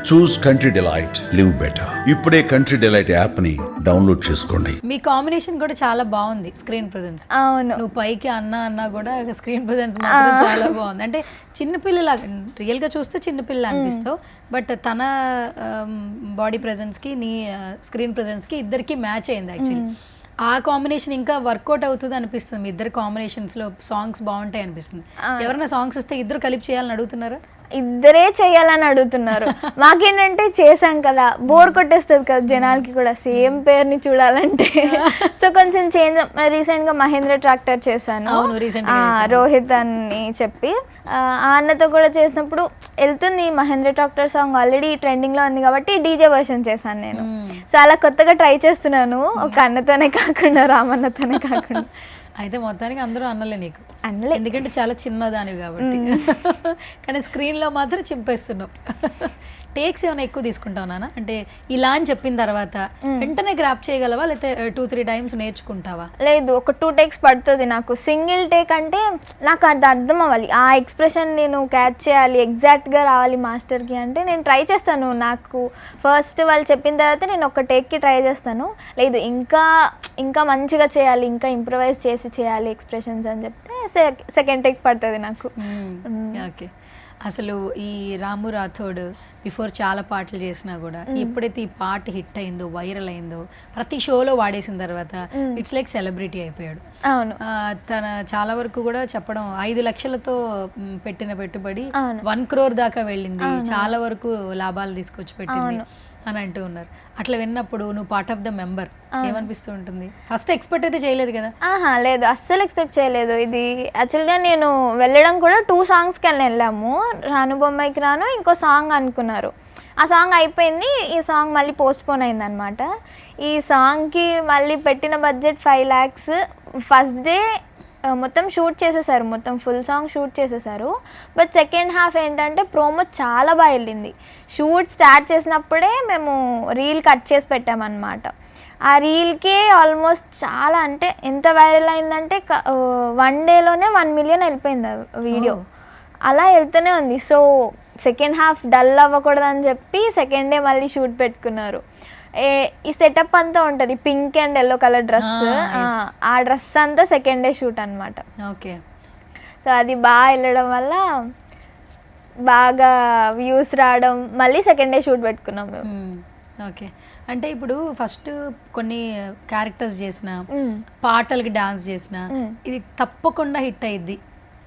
చూస్ country delight, live better. ఇప్పుడే country delight app ని download చేసుకోండి. మీ కాంబినేషన్ కూడా చాలా బాగుంది, స్క్రీన్ ప్రెజెన్స్. అవును, నువ్వు పైకి అన్నా కూడా స్క్రీన్ ప్రెజెన్స్ మాత్రం చాలా బాగుంది. అంటే చిన్నపిల్లల రియల్ గా చూస్తే చిన్నపిల్ల అనిపిస్తావు, బట్ తన బాడీ ప్రెజెన్స్ కి నీ స్క్రీన్ ప్రెజెన్స్ కి ఇద్దరికి మ్యాచ్ అయింది యాక్చువల్లీ. ఆ కాంబినేషన్ ఇంకా వర్కౌట్ అవుతుంది అనిపిస్తుంది. మీ ఇద్దరు కాంబినేషన్స్ లో సాంగ్స్ బాగుంటాయి అనిపిస్తుంది. ఎవరైనా సాంగ్స్ వస్తే ఇద్దరు కలిపి చేయాలని అడుగుతున్నారా? ఇద్దరే చెయ్యాలని అడుగుతున్నారు. మాకేంటంటే చేసాం కదా, బోర్ కొట్టేస్తుంది కదా జనాలకి కూడా సేమ్ పేరుని చూడాలంటే. సో కొంచెం చేంజ్. రీసెంట్ గా మహేంద్ర ట్రాక్టర్ చేశాను, రోహిత్ అని చెప్పి. ఆ అన్నతో కూడా చేసినప్పుడు వెళ్తుంది. Mahindra tractor song already trending లో ఉంది కాబట్టి డీజే వర్షన్ చేశాను నేను. సో అలా కొత్తగా ట్రై చేస్తున్నాను, ఒక అన్నతోనే కాకుండా రామన్నతోనే కాకుండా. అయితే మొత్తానికి అందరూ అన్నలే నీకు, అన్నలే, ఎందుకంటే చాలా చిన్నదానివి కాబట్టి. కానీ స్క్రీన్లో మాత్రం చింపేస్తున్నావు. టేక్స్ ఏమైనా ఎక్కువ తీసుకుంటావు నాన్న? అంటే ఇలా అని చెప్పిన తర్వాత వెంటనే గ్రాప్ చేయగలవా, లేకపోతే 2-3 టైమ్స్ నేర్చుకుంటావా? లేదు, ఒక 2 టేక్స్ పడుతుంది నాకు. సింగిల్ టేక్ అంటే నాకు అది అర్థం అవ్వాలి, ఆ ఎక్స్ప్రెషన్ నేను క్యాచ్ చేయాలి, ఎగ్జాక్ట్గా రావాలి మాస్టర్కి అంటే నేను ట్రై చేస్తాను. నాకు ఫస్ట్ వాళ్ళు చెప్పిన తర్వాత నేను ఒక టేక్కి ట్రై చేస్తాను. లేదు ఇంకా మంచిగా చేయాలి, ఇంకా ఇంప్రవైజ్ చేసి చేయాలి ఎక్స్ప్రెషన్స్ అని చెప్తే సెకండ్ టేక్ పడుతుంది నాకు. ఓకే. అసలు ఈ రాము రాథోడ్ బిఫోర్ చాలా పాటలు చేసినా కూడా ఎప్పుడైతే ఈ పాట హిట్ అయిందో, వైరల్ అయిందో, ప్రతి షోలో వాడేసిన తర్వాత ఇట్స్ లైక్ సెలబ్రిటీ అయిపోయాడు. అవును, తన చాలా వరకు కూడా చెప్పడం 5 లక్షలతో పెట్టిన పెట్టుబడి 1 crore దాకా వెళ్ళింది, చాలా వరకు లాభాలు తీసుకొచ్చి పెట్టింది అని అంటూ ఉన్నారు. అట్లా విన్నప్పుడు నువ్వు పార్ట్ ఆఫ్ ద మెంబర్, ఏమనిపిస్తూ ఉంటుంది? ఫస్ట్ ఎక్స్పెక్ట్ అయితే చేయలేదు కదా? లేదు, అస్సలు ఎక్స్పెక్ట్ చేయలేదు. ఇది యాక్చువల్గా నేను వెళ్ళడం కూడా 2 సాంగ్స్కి వెళ్ళాము. రాను బొమ్మాయికి రాను, ఇంకో సాంగ్ అనుకున్నారు. ఆ సాంగ్ అయిపోయింది, ఈ సాంగ్ మళ్ళీ పోస్ట్ పోన్ అయింది అనమాట. ఈ సాంగ్కి మళ్ళీ పెట్టిన బడ్జెట్ 5 lakhs. ఫస్ట్ డే మొత్తం షూట్ చేసేసారు, మొత్తం ఫుల్ సాంగ్ షూట్ చేసేసారు. బట్ సెకండ్ హాఫ్ ఏంటంటే ప్రోమో చాలా బాగా వెళ్ళింది. షూట్ స్టార్ట్ చేసినప్పుడే మేము రీల్ కట్ చేసి పెట్టామన్నమాట. ఆ రీల్కే ఆల్మోస్ట్ చాలా, అంటే ఎంత వైరల్ అయిందంటే 1 డేలోనే 1 million వెళ్ళిపోయింది వీడియో. అలా వెళ్తూనే ఉంది. సో సెకండ్ హాఫ్ డల్ అవ్వకూడదని చెప్పి సెకండ్ డే మళ్ళీ షూట్ పెట్టుకున్నారు. ఈ సెటప్ అంతా ఉంటుంది, pink and yellow colour dress, ఆ డ్రెస్ అంతా సెకండ్ డే షూట్ అనమాట. ఓకే. సో అది బాగా వెళ్ళడం వల్ల బాగా వ్యూస్ రావడం, మళ్ళీ సెకండ్ డే షూట్ పెట్టుకున్నాం మేము. ఓకే. అంటే ఇప్పుడు ఫస్ట్ కొన్ని క్యారెక్టర్స్ చేసిన, పాటలకి డాన్స్ చేసిన, ఇది తప్పకుండా హిట్ అయ్యిద్ది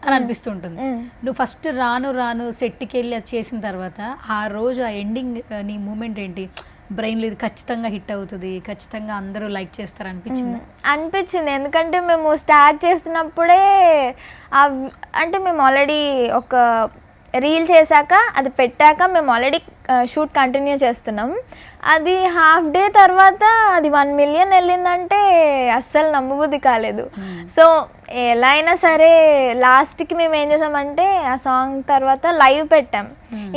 అని అనిపిస్తుంటుంది. నువ్వు ఫస్ట్ రాను సెట్కి వెళ్ళి అది చేసిన తర్వాత ఆ రోజు ఆ ఎండింగ్ నీ మూమెంట్ ఏంటి? బ్రెయిన్లో ఇది ఖచ్చితంగా హిట్ అవుతుంది, ఖచ్చితంగా అందరూ లైక్ చేస్తారు అనిపించింది. ఎందుకంటే మేము స్టార్ట్ చేస్తున్నప్పుడే అంటే మేము ఆల్రెడీ ఒక రీల్ చేశాక అది పెట్టాక మేము ఆల్రెడీ షూట్ కంటిన్యూ చేస్తున్నాం. అది హాఫ్ డే తర్వాత అది 1 million వెళ్ళిందంటే అస్సలు నమ్మబుద్ధి కాలేదు. సో ఎలా అయినా సరే లాస్ట్కి మేము ఏం చేసామంటే ఆ సాంగ్ తర్వాత లైవ్ పెట్టాం,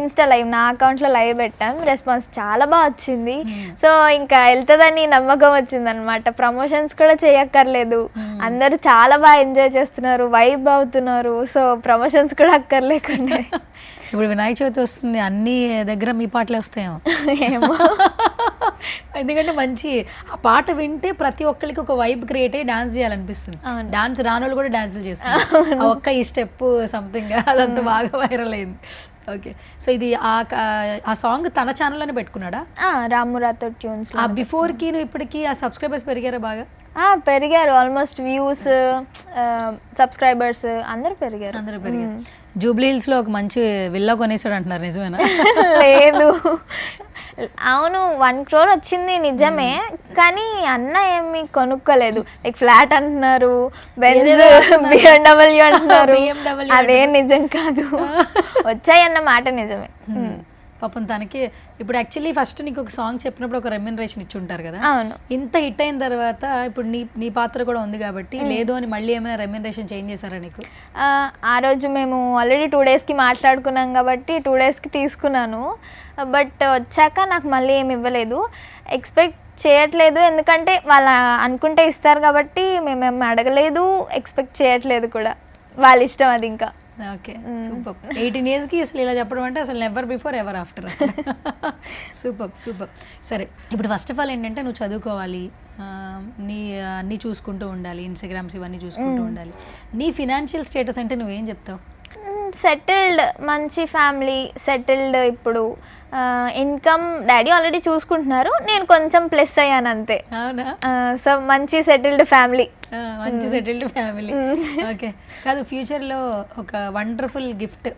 ఇన్స్టా లైవ్, నా అకౌంట్లో లైవ్ పెట్టాం. రెస్పాన్స్ చాలా బాగా వచ్చింది. సో ఇంకా వెళ్తుందని నమ్మకం వచ్చింది అనమాట. ప్రమోషన్స్ కూడా చేయక్కర్లేదు, అందరూ చాలా బాగా ఎంజాయ్ చేస్తున్నారు, వైబ్ అవుతున్నారు. సో ప్రమోషన్స్ కూడా అక్కర్లేకుండా. ఇప్పుడు వినాయక చవితి వస్తుంది, అన్ని దగ్గర మీ పాటలే వస్తాయేమో. ఎందుకంటే మంచి ఆ పాట వింటే ప్రతి ఒక్కరికి ఒక వైబ్ క్రియేట్ అయ్యి డాన్స్ చేయాలనిపిస్తుంది. డాన్స్ రానోళ్ళు కూడా డాన్సులు చేస్తారు. ఆ ఒక్క ఈ స్టెప్ సంథింగ్ అదంతా బాగా వైరల్ అయింది. ఓకే. సో ఇది ఆ సాంగ్ తన ఛానల్లోనే పెట్టుకున్నాడా? రాము రాథోడ్ ట్యూన్స్. ఆ బిఫోర్కి ఇప్పటికి ఆ సబ్స్క్రైబర్స్ పెరిగారా? బాగా పెరిగారు. ఆల్మోస్ట్ వ్యూస్, సబ్స్క్రైబర్స్ అందరూ పెరిగారు. జూబ్లీ హిల్స్ లో ఒక మంచి విల్లా కొనేసాడు అంటున్నారు, నిజమేనా? లేదు, అవును 1 crore వచ్చింది నిజమే, కానీ అన్న ఏమి కొనుక్కోలేదు. లైక్ ఫ్లాట్ అంటున్నారు, బెంజ్, BMW అంటున్నారు. అదే నిజం కాదు, వచ్చాయన్న మాట నిజమే. పాపం తనకి ఇప్పుడు యాక్చువల్లీ ఫస్ట్ నీకు ఒక సాంగ్ చెప్పినప్పుడు ఒక రెమ్యునరేషన్ ఇచ్చి ఉంటారు కదా. అవును. ఇంత హిట్ అయిన తర్వాత ఇప్పుడు నీ పాత్ర కూడా ఉంది కాబట్టి లేదు అని మళ్ళీ ఏమైనా రెమ్యునరేషన్ చేంజ్ చేశారా నీకు? ఆ రోజు మేము ఆల్రెడీ 2 daysకి మాట్లాడుకున్నాం కాబట్టి 2 daysకి తీసుకున్నాను. బట్ వచ్చాక నాకు మళ్ళీ ఏమి ఇవ్వలేదు. ఎక్స్పెక్ట్ చేయట్లేదు, ఎందుకంటే వాళ్ళు అనుకుంటే ఇస్తారు కాబట్టి మేమేమి అడగలేదు, ఎక్స్పెక్ట్ చేయట్లేదు కూడా. వాళ్ళ ఇష్టం అది ఇంకా. Okay super. 18 years కి అసలు ఇలా చెప్పడం అంటే అసలు నెవర్ బిఫోర్ ఎవర్ ఆఫ్టర్ అసలు. సూపర్. సరే, ఇప్పుడు ఫస్ట్ ఆఫ్ ఆల్ ఏంటంటే నువ్వు చదువుకోవాలి, నీ అన్నీ చూసుకుంటూ ఉండాలి, ఇన్స్టాగ్రామ్స్ ఇవన్నీ చూసుకుంటూ ఉండాలి. నీ ఫినాన్షియల్ స్టేటస్ అంటే నువ్వేం చెప్తావు? సెటిల్డ్, మంచి ఫ్యామిలీ, సెటిల్డ్. ఇప్పుడు ఇన్కమ్ డాడీ ఆల్రెడీ చూసుకుంటున్నారు, నేను కొంచెం ప్లస్ అయ్యాను అంతే. అవునా? సో మంచి సెటిల్డ్ ఫ్యామిలీ. మంచి సెటిల్డ్ ఫ్యామిలీ. ఓకే. కాదు, ఫ్యూచర్లో ఒక వండర్ఫుల్ గిఫ్ట్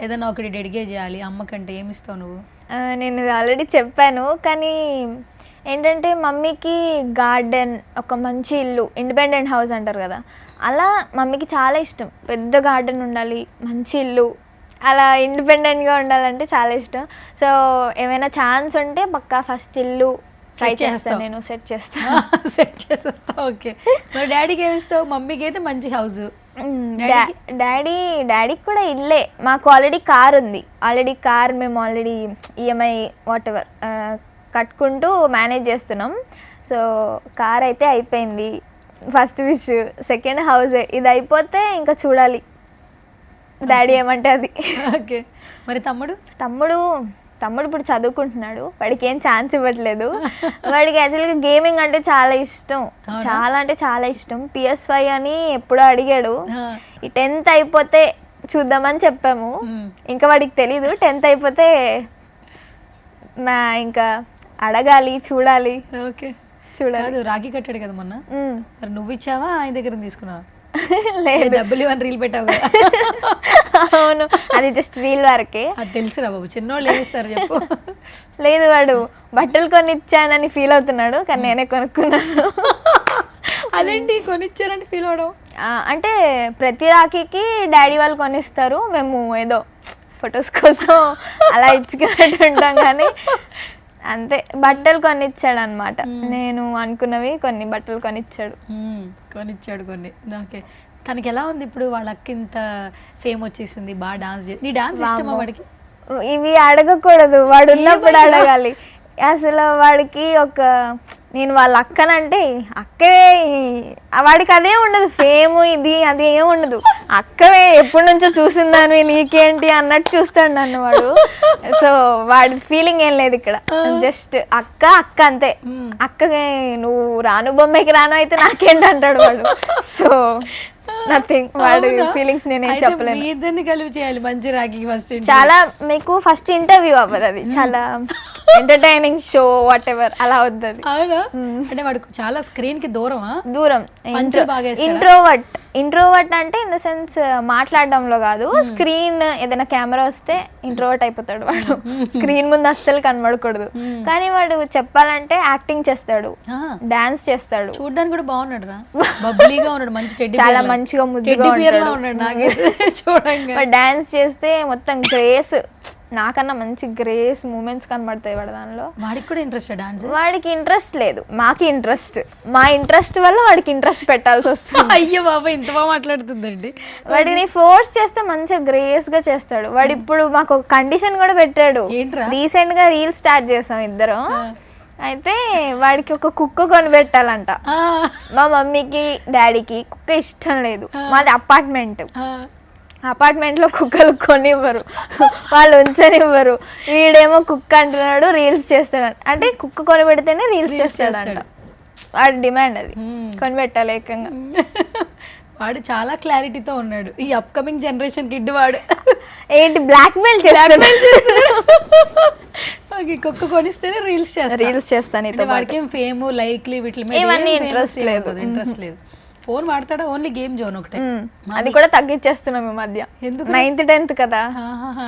ఏదైనా ఒకటి డెడికేట్ చేయాలి అమ్మకంటే ఏమి ఇస్తావు నువ్వు? నేను ఇది ఆల్రెడీ చెప్పాను, కానీ ఏంటంటే మమ్మీకి గార్డెన్, ఒక మంచి ఇల్లు, ఇండిపెండెంట్ హౌస్ అంటారు కదా, అలా మమ్మీకి చాలా ఇష్టం. పెద్ద గార్డెన్ ఉండాలి, మంచి ఇల్లు, అలా ఇండిపెండెంట్గా ఉండాలంటే చాలా ఇష్టం. సో ఏమైనా ఛాన్స్ ఉంటే పక్కా ఫస్ట్ ఇల్లు ట్రై చేస్తాను, నేను సెట్ చేస్తాను. ఓకే. మరి డాడీకి ఏమి ఇస్తావు? మమ్మీకి అయితే మంచి హౌస్, డాడీకి కూడా ఇల్లే. మాకు ఆల్రెడీ కార్ ఉంది, మేము ఆల్రెడీ ఈఎంఐ వాట్ ఎవర్ కట్టుకుంటూ మేనేజ్ చేస్తున్నాం. సో కార్ అయితే అయిపోయింది, ఫస్ట్ విష్. సెకండ్ హౌసే, ఇది అయిపోతే ఇంకా చూడాలి డాడీ ఏమంటే అది. ఓకే. మరి తమ్ముడు ఇప్పుడు చదువుకుంటున్నాడు, వాడికి ఏం ఛాన్స్ ఇవ్వట్లేదు. వాడికి యాక్చువల్గా గేమింగ్ అంటే చాలా ఇష్టం, చాలా అంటే చాలా ఇష్టం. PS5 అని ఎప్పుడో అడిగాడు. ఈ 10th అయిపోతే చూద్దామని చెప్పాము, ఇంకా వాడికి తెలీదు. 10th అయిపోతే ఇంకా అడగాలి, చూడాలి. ఓకే, చూడాలి. రాఖీ కట్టాడు కదా మొన్న, మరి నువ్వు ఇచ్చావా ఆయన దగ్గర తీసుకున్నావా? లేదు, డబ్బులు ఇవన్నీ రీల్ పెట్టావు కదా. అవును, అది జస్ట్ రీల్ వరకే. అది తెలుసురా బాబు, చిన్నోళ్ళు ఏమి ఇస్తారు చెప్పు. లేదు, వాడు బట్టలు కొనిచ్చానని ఫీల్ అవుతున్నాడు, కానీ నేనే కొనుక్కున్నాను. అదేంటి కొనిచ్చారని ఫీల్ అవడం? అంటే ప్రతి రాఖీకి డాడీ వాళ్ళు కొనిస్తారు, మేము ఏదో ఫొటోస్ కోసం అలా ఇచ్చుకున్నట్టు ఉంటాం, కానీ అంతే. బట్టలు కొనిచ్చాడు అనమాట, నేను అనుకున్నవి కొన్ని బట్టలు కొనిచ్చాడు. కొన్ని. ఓకే. తనకి ఎలా ఉంది ఇప్పుడు? వాళ్ళ అక్క ఇంత ఫేమ్ వచ్చేసింది, బాగా డాన్స్ నీ డాన్స్ ఇష్టమా వాడికి? ఇవి అడగకూడదు, వాడు ఉన్నప్పుడు అడగాలి. అసలు వాడికి నేను వాళ్ళ అక్కనంటే అక్కే, వాడికి అదే ఉండదు, ఫేమ్ ఇది అది ఏం ఉండదు. అక్కవే ఎప్పటి నుంచో చూసిందాను, నీకేంటి అన్నట్టు చూస్తాడు నన్ను వాడు. సో వాడి ఫీలింగ్ ఏం లేదు ఇక్కడ, జస్ట్ అక్క అంతే. అక్కకి నువ్వు రాను బొమ్మకి రాను అయితే నాకేంటి అంటాడు వాడు. సో నథింగ్, వాడి ఫీలింగ్స్ నేనేం చెప్పలేను. ఇద్దరిని కలిపి చేయాలి మంచి రాఖీ. చాలా మీకు ఫస్ట్ ఇంటర్వ్యూ అవ్వదు, అది చాలా ఎంటర్టైనింగ్ షో వాట్ ఎవర్ అలా అవుతుంది. అవునా? అంటే వాడికి చాలా స్క్రీన్ కి దూరం. ఇంట్రోవర్ట్ అంటే ఇన్ ద సెన్స్ మాట్లాడడంలో కాదు, స్క్రీన్ ఏదైనా కెమెరా వస్తే ఇంట్రోవర్ట్ అయిపోతాడు వాడు. స్క్రీన్ ముందు అస్సలు కనబడకూడదు, కానీ వాడు చెప్పాలంటే యాక్టింగ్ చేస్తాడు, డాన్స్ చేస్తాడు. చూడడానికి కూడా బాగున్నాడు రా, బబ్లీగా ఉన్నాడు, మంచి చాలా మంచిగా ముద్దుగా ఉన్నాడు. డాన్స్ చేస్తే మొత్తం గ్రేస్, నాకన్నా మంచి గ్రేస్ మూమెంట్స్ కనబడతాయి వాడు దానిలో. వాడికి కూడా ఇంట్రెస్ట్ డాన్స్? వాడికి ఇంట్రెస్ట్ లేదు, మాకు ఇంట్రెస్ట్. మా ఇంట్రెస్ట్ వల్ల వాడికి ఇంట్రెస్ట్ పెట్టాల్సి వస్తుంది. అయ్యో బాబా, ఇంత బాగా మాట్లాడుతుందండి. వాడిని ఫోర్స్ చేస్తే మంచిగా గ్రేస్ గా చేస్తాడు వాడు. ఇప్పుడు మాకు ఒక కండిషన్ కూడా పెట్టాడు, రీసెంట్ గా రీల్ స్టార్ట్ చేసాం ఇద్దరం. అయితే వాడికి ఒక కుక్క కొనిపెట్టాలంట. మా మమ్మీకి డాడీకి కుక్క ఇష్టం లేదు, మాది అపార్ట్మెంట్లో కుక్కలు కొనివ్వరు, వాళ్ళు ఉంచనివ్వరు. వీడేమో కుక్క అంటున్నాడు, రీల్స్ చేస్తాడు. అంటే కుక్క కొనిపెడితేనే రీల్స్ చేస్తాడంట, వాడి డిమాండ్ అది, కొనిపెట్టాలి ఏకంగా. వాడు చాలా క్లారిటీతో ఉన్నాడు, ఈ అప్కమింగ్ జనరేషన్ కిడ్ వాడు. ఏంటి బ్లాక్ మెయిల్ చేస్తాడు? కుక్క కొనిస్తేనే రీల్స్ చేస్తాను. వాడికి ఏం ఫేమ్ లైక్లు వీటి ఇంట్రెస్ట్ లేదు. ఫోన్ వాడతాడా? ఓన్లీ గేమ్ జోన్ ఒకటే. అది కూడా తగ్గించేస్తున్నాం ఈ మధ్య. ఎందుకు? 9th 10th కదా,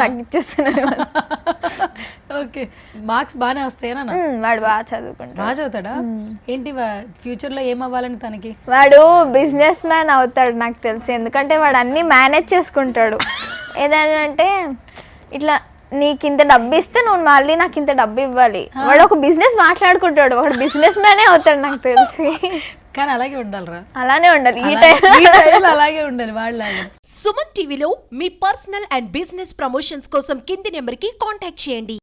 తగ్గించేస్తున్నాం. ఓకే. మార్క్స్ బాగానే వస్తాయనా? వాడు బాగా చదువుతాడా? ఏంటి ఫ్యూచర్ లో ఏం అవ్వాలని తనకి? వాడు బిజినెస్ మ్యాన్ అవుతాడు నాకు తెలిసి, ఎందుకంటే వాడు అన్ని మేనేజ్ చేసుకుంటాడు. ఏదంటే ఇట్లా నీకు ఇంత డబ్బు ఇస్తే నువ్వు మళ్ళీ నాకు ఇంత డబ్బు ఇవ్వాలి. వాడు ఒక బిజినెస్ మాట్లాడుకుంటాడు, వాడు బిజినెస్ మ్యానే అవుతాడు నాకు తెలిసి. కానీ అలాగే ఉండాలిరా, అలానే ఉండాలి, ఈ టైంలో అలాగే ఉండాలి వాళ్ళలాగా. సుమన్ టీవీలో మీ పర్సనల్ అండ్ బిజినెస్ ప్రమోషన్స్ కోసం కింది నెంబర్కి కాంటాక్ట్ చేయండి.